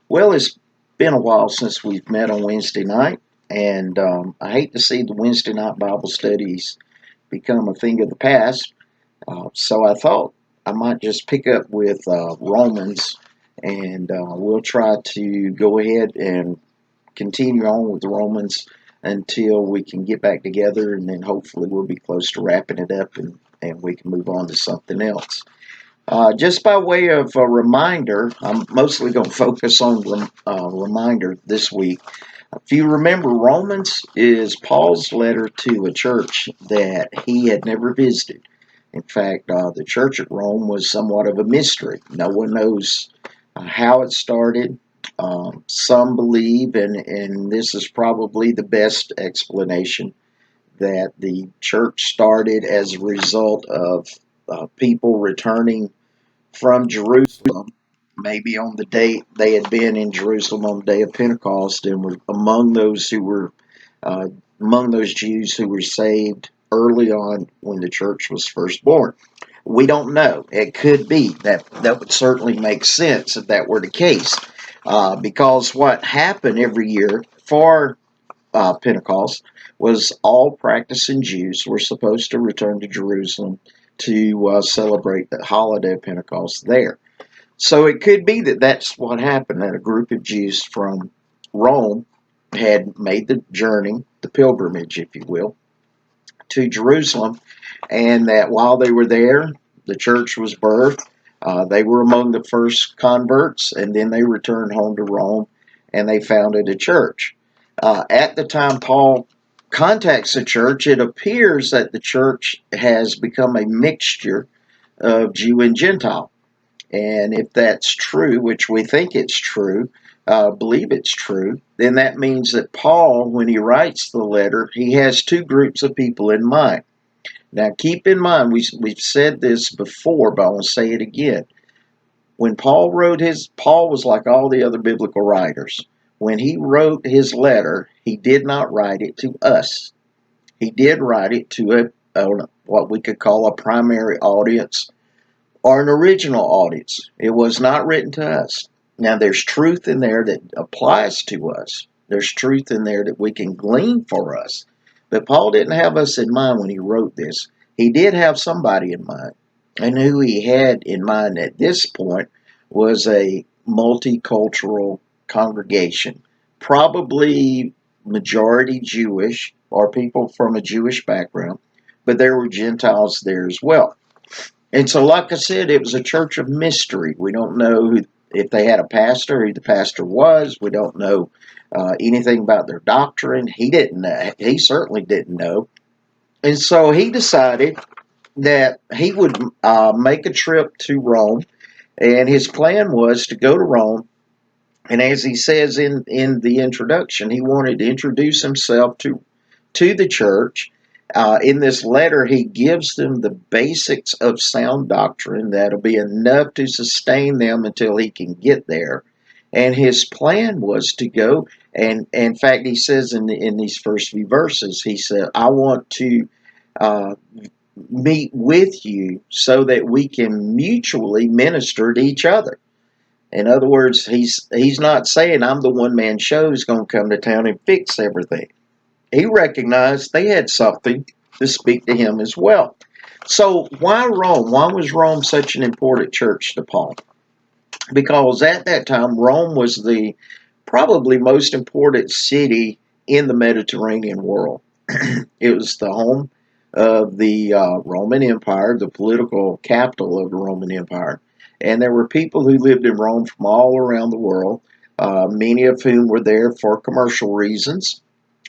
Well, it's been a while since we've met on Wednesday night, and I hate to see the Wednesday night Bible studies become a thing of the past. So I thought I might just pick up with Romans, and we'll try to go ahead and continue on with Romans until we can get back together, and then hopefully we'll be close to wrapping it up and we can move on to something else. Just by way of a reminder, I'm mostly going to focus on reminder this week. If you remember, Romans is Paul's letter to a church that he had never visited. In fact, the church at Rome was somewhat of a mystery. No one knows how it started. Some believe, and this is probably the best explanation, that the church started as a result of people returning from Jerusalem, maybe on the day they had been in Jerusalem on the day of Pentecost, and were among those who were uh, among those Jews who were saved early on when the church was first born. We don't know. It could be that would certainly make sense if that were the case, because what happened every year for Pentecost was all practicing Jews were supposed to return to Jerusalem to celebrate the holiday of Pentecost there. So it could be that that's what happened, that a group of Jews from Rome had made the journey, the pilgrimage, if you will, to Jerusalem, and that while they were there, the church was birthed. They were among the first converts, and then they returned home to Rome and they founded a church. At the time Paul contacts the church, it appears that the church has become a mixture of Jew and Gentile. And if that's true, which we think it's true, believe it's true, then that means that Paul, when he writes the letter, he has two groups of people in mind. Now, keep in mind, we've said this before, but I want to say it again. When Paul wrote Paul was like all the other biblical writers. When he wrote his letter, he did not write it to us. He did write it to what we could call a primary audience or an original audience. It was not written to us. Now, there's truth in there that applies to us. There's truth in there that we can glean for us. But Paul didn't have us in mind when he wrote this. He did have somebody in mind. And who he had in mind at this point was a multicultural congregation, probably majority Jewish or people from a Jewish background, but there were Gentiles there as well. And so, like I said, it was a church of mystery. We don't know if they had a pastor, who the pastor was. We don't know anything about their doctrine. He didn't know. He certainly didn't know. And so he decided that he would make a trip to Rome. And his plan was to go to Rome. And as he says in the introduction, he wanted to introduce himself to the church. In this letter, he gives them the basics of sound doctrine that'll be enough to sustain them until he can get there. And his plan was to go, and in fact, he says in these first few verses, he said, I want to uh, meet with you so that we can mutually minister to each other. In other words, he's not saying I'm the one man show who's going to come to town and fix everything. He recognized they had something to speak to him as well. So why Rome? Why was Rome such an important church to Paul? Because at that time, Rome was the probably most important city in the Mediterranean world. It was the home of the Roman Empire, the political capital of the Roman Empire. And there were people who lived in Rome from all around the world, many of whom were there for commercial reasons.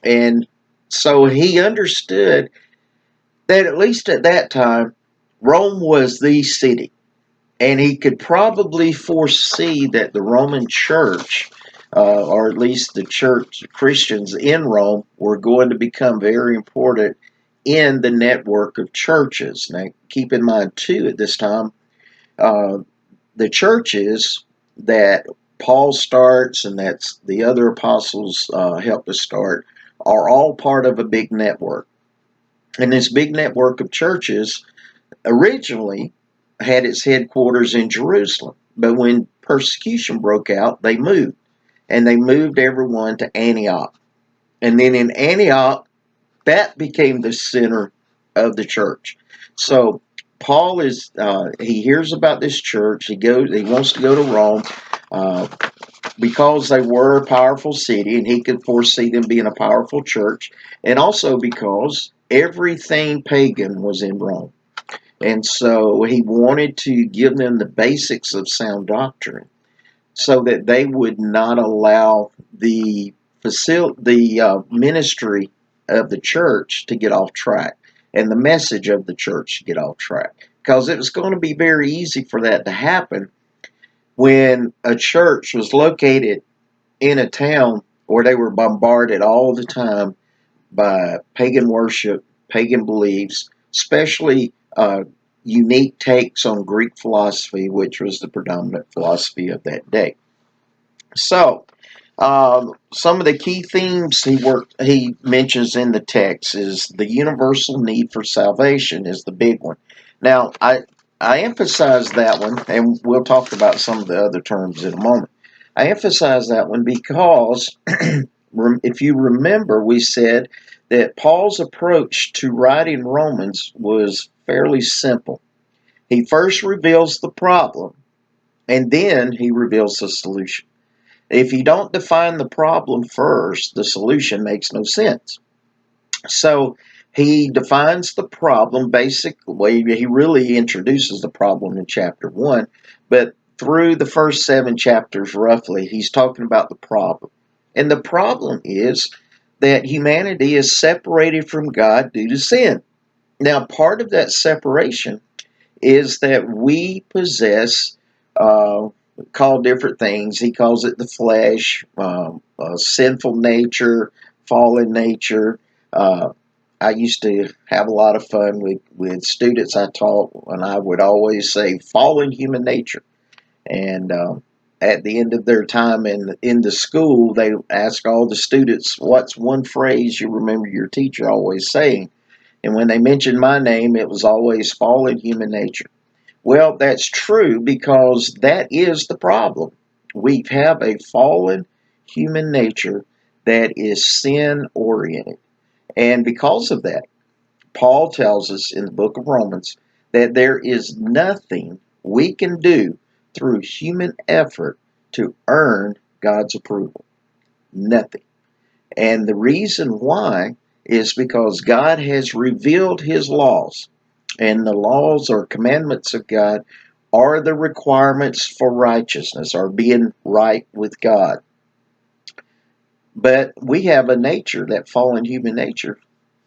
And so he understood that at least at that time, Rome was the city. And he could probably foresee that the Roman church, or at least the church Christians in Rome, were going to become very important in the network of churches. Now, keep in mind, too, at this time, uh, the churches that Paul starts and that the other apostles helped to start are all part of a big network. And this big network of churches originally had its headquarters in Jerusalem. But when persecution broke out, they moved. and they moved everyone to Antioch. And then in Antioch, that became the center of the church. So Paul he hears about this church. He wants to go to Rome uh, because they were a powerful city, and he could foresee them being a powerful church, and also because everything pagan was in Rome. And so he wanted to give them the basics of sound doctrine so that they would not allow the ministry of the church to get off track and the message of the church to get off track. Because it was going to be very easy for that to happen when a church was located in a town where they were bombarded all the time by pagan worship, pagan beliefs, especially unique takes on Greek philosophy, which was the predominant philosophy of that day. So, some of the key themes he mentions in the text is the universal need for salvation is the big one. Now, I emphasize that one, and we'll talk about some of the other terms in a moment. I emphasize that one because if you remember, we said that Paul's approach to writing Romans was fairly simple. He first reveals the problem, and then he reveals the solution. If you don't define the problem first, the solution makes no sense. So he defines the problem basically. He really introduces the problem in chapter 1, but through the first 7 chapters, roughly, he's talking about the problem. And the problem is that humanity is separated from God due to sin. Now, part of that separation is that we possess, called different things. He calls it the flesh, sinful nature, fallen nature. Uh, I used to have a lot of fun with students I taught, and I would always say fallen human nature. And at the end of their time in the school, they ask all the students, "What's one phrase you remember your teacher always saying?" And when they mentioned my name, it was always fallen human nature. Well, that's true because that is the problem. We have a fallen human nature that is sin oriented. And because of that, Paul tells us in the book of Romans that there is nothing we can do through human effort to earn God's approval. Nothing. And the reason why is because God has revealed his laws, and the laws or commandments of God are the requirements for righteousness or being right with God. But we have a nature, that fallen human nature,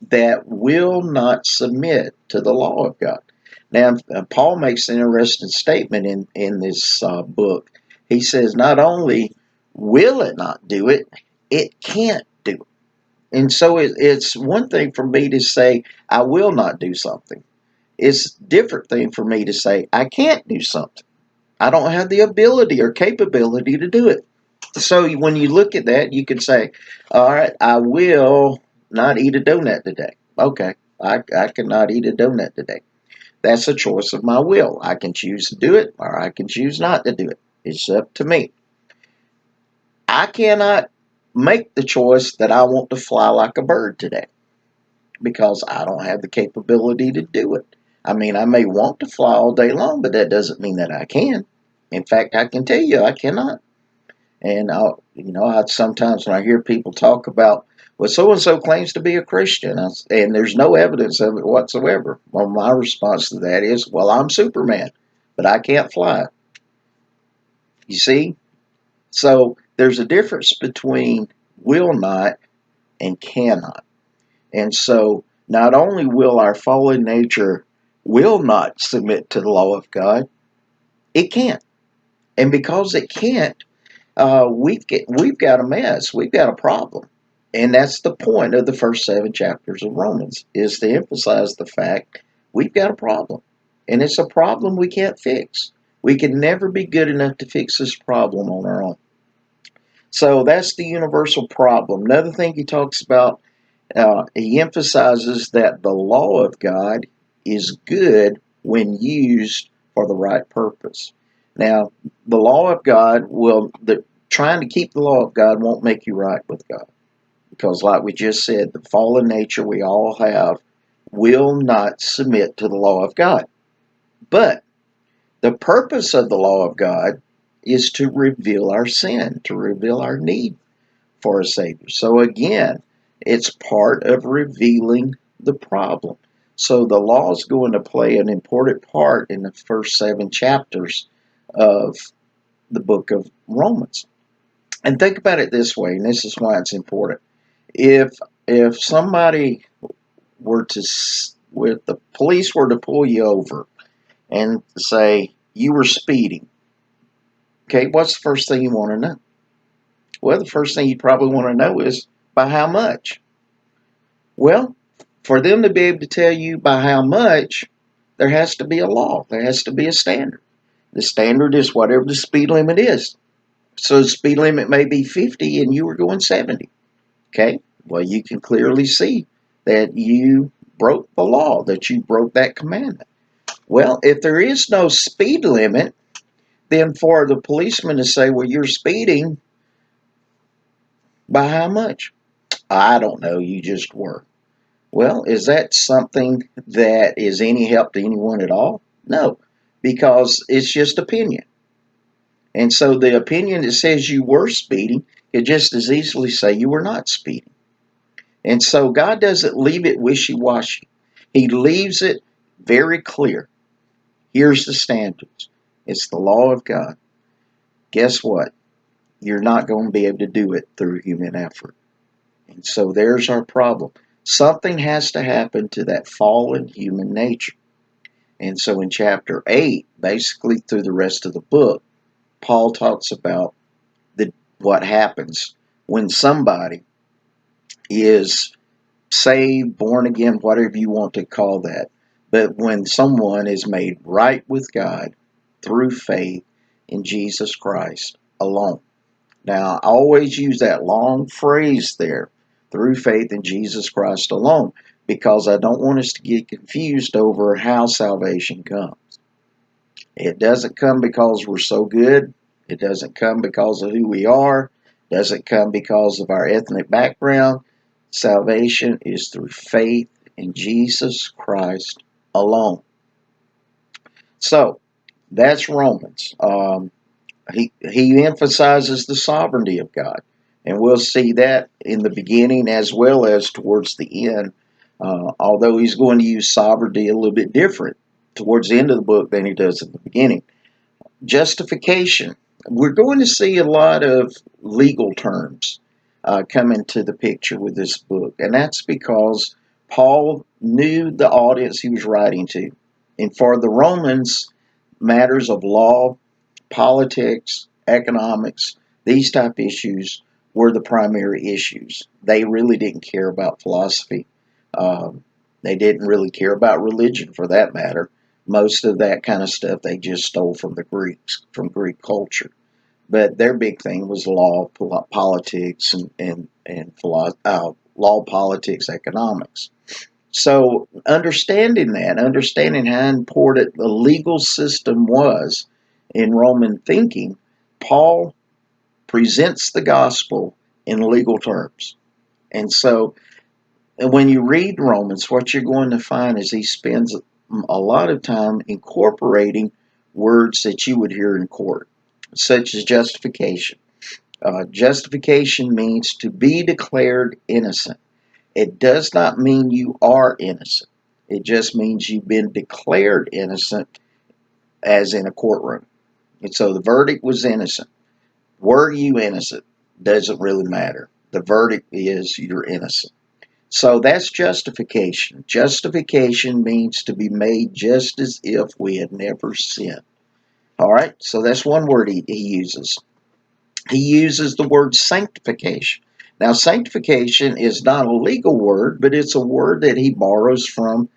that will not submit to the law of God. Now, Paul makes an interesting statement in this book. He says, not only will it not do it, it can't do it. And so it's one thing for me to say, I will not do something. It's a different thing for me to say, I can't do something. I don't have the ability or capability to do it. So when you look at that, you can say, all right, I will not eat a donut today. Okay, I cannot eat a donut today. That's a choice of my will. I can choose to do it or I can choose not to do it. It's up to me. I cannot make the choice that I want to fly like a bird today because I don't have the capability to do it. I mean, I may want to fly all day long, but that doesn't mean that I can. In fact, I can tell you I cannot. And I sometimes when I hear people talk about, well, so and so claims to be a Christian, and there's no evidence of it whatsoever. Well, my response to that is, well, I'm Superman, but I can't fly. You see? So there's a difference between will not and cannot. And so not only will our fallen nature will not submit to the law of God, it can't. And because it can't, we've got a mess. We've got a problem. And that's the point of the first 7 chapters of Romans, is to emphasize the fact we've got a problem. And it's a problem we can't fix. We can never be good enough to fix this problem on our own. So that's the universal problem. Another thing he talks about, he emphasizes that the law of God is good when used for the right purpose. Now, the law of God trying to keep the law of God won't make you right with God. Because, like we just said, the fallen nature we all have will not submit to the law of God. But the purpose of the law of God is to reveal our sin, to reveal our need for a Savior. So, again, it's part of revealing the problem. So, the law is going to play an important part in the first 7 chapters of the book of Romans. And think about it this way, and this is why it's important. If if somebody were to, if the police were to pull you over and say you were speeding, okay, what's the first thing you want to know? Well, the first thing you probably want to know is by how much. Well, for them to be able to tell you by how much, there has to be a law. There has to be a standard. The standard is whatever the speed limit is. So the speed limit may be 50 and you were going 70. Okay? Well, you can clearly see that you broke the law, that you broke that commandment. Well, if there is no speed limit, then for the policeman to say, well, you're speeding, by how much? I don't know, you just were. Well, is that something that is any help to anyone at all? No, because it's just opinion. And so the opinion that says you were speeding could just as easily say you were not speeding. And so God doesn't leave it wishy-washy. He leaves it very clear. Here's the standards. It's the law of God. Guess what? You're not going to be able to do it through human effort. And so there's our problem. Something has to happen to that fallen human nature. And so in chapter 8, basically through the rest of the book, Paul talks about what happens when somebody is saved, born again, whatever you want to call that. But when someone is made right with God through faith in Jesus Christ alone. Now, I always use that long phrase there, through faith in Jesus Christ alone, because I don't want us to get confused over how salvation comes. It doesn't come because we're so good. It doesn't come because of who we are. It doesn't come because of our ethnic background. Salvation is through faith in Jesus Christ alone. So, that's Romans. He emphasizes the sovereignty of God. And we'll see that in the beginning as well as towards the end. Although he's going to use sovereignty a little bit different towards the end of the book than he does at the beginning. Justification. We're going to see a lot of legal terms come into the picture with this book. And that's because Paul knew the audience he was writing to. And for the Romans, matters of law, politics, economics, these type issues were the primary issues. They really didn't care about philosophy. Um, they didn't really care about religion, for that matter. Most of that kind of stuff they just stole from the Greeks, from Greek culture. But their big thing was law, politics, and law, politics, economics. So understanding that, understanding how important the legal system was in Roman thinking, Paul presents the gospel in legal terms. And so when you read Romans, what you're going to find is he spends a lot of time incorporating words that you would hear in court, such as justification. Justification means to be declared innocent. It does not mean you are innocent. It just means you've been declared innocent, as in a courtroom. And so the verdict was innocent. Were you innocent? Doesn't really matter. The verdict is you're innocent. So that's justification. Justification means to be made just as if we had never sinned. All right, so that's one word he uses. He uses the word sanctification. Now, sanctification is not a legal word, but it's a word that he borrows from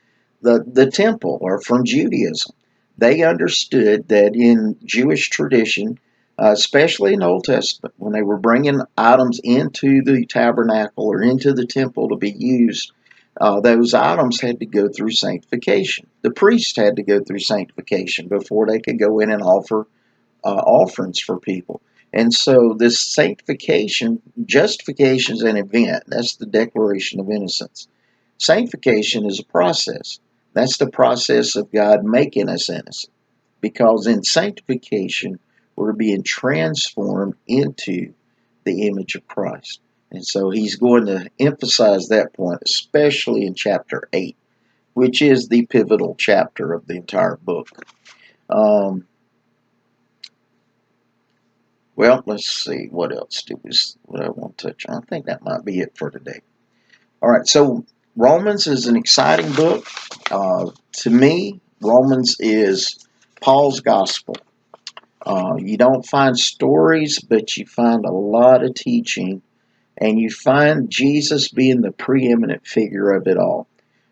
the temple or from Judaism. They understood that in Jewish tradition, especially in the Old Testament, when they were bringing items into the tabernacle or into the temple to be used, those items had to go through sanctification. The priest had to go through sanctification before they could go in and offer offerings for people. And so this sanctification, justification is an event. That's the declaration of innocence. Sanctification is a process. That's the process of God making us innocent. Because in sanctification, we're being transformed into the image of Christ. And so he's going to emphasize that point, especially in chapter 8, which is the pivotal chapter of the entire book. Um, well, let's see. What else what I want to touch on? I think that might be it for today. All right, so Romans is an exciting book. To me, Romans is Paul's gospel. You don't find stories, but you find a lot of teaching, and you find Jesus being the preeminent figure of it all,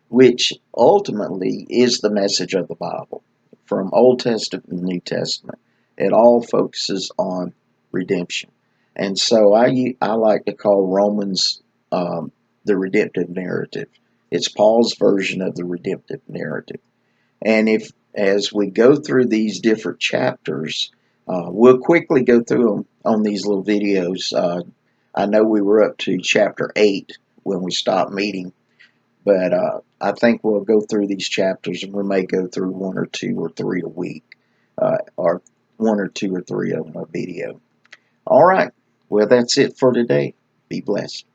which ultimately is the message of the Bible, from Old Testament and New Testament. It all focuses on redemption. And so I like to call Romans the redemptive narrative. It's Paul's version of the redemptive narrative. And if, as we go through these different chapters, we'll quickly go through them on these little videos. I know we were up to chapter 8 when we stopped meeting, but I think we'll go through these chapters, and we may go through one or two or three a week, or one or two or three of them a video. All right. Well, that's it for today. Be blessed.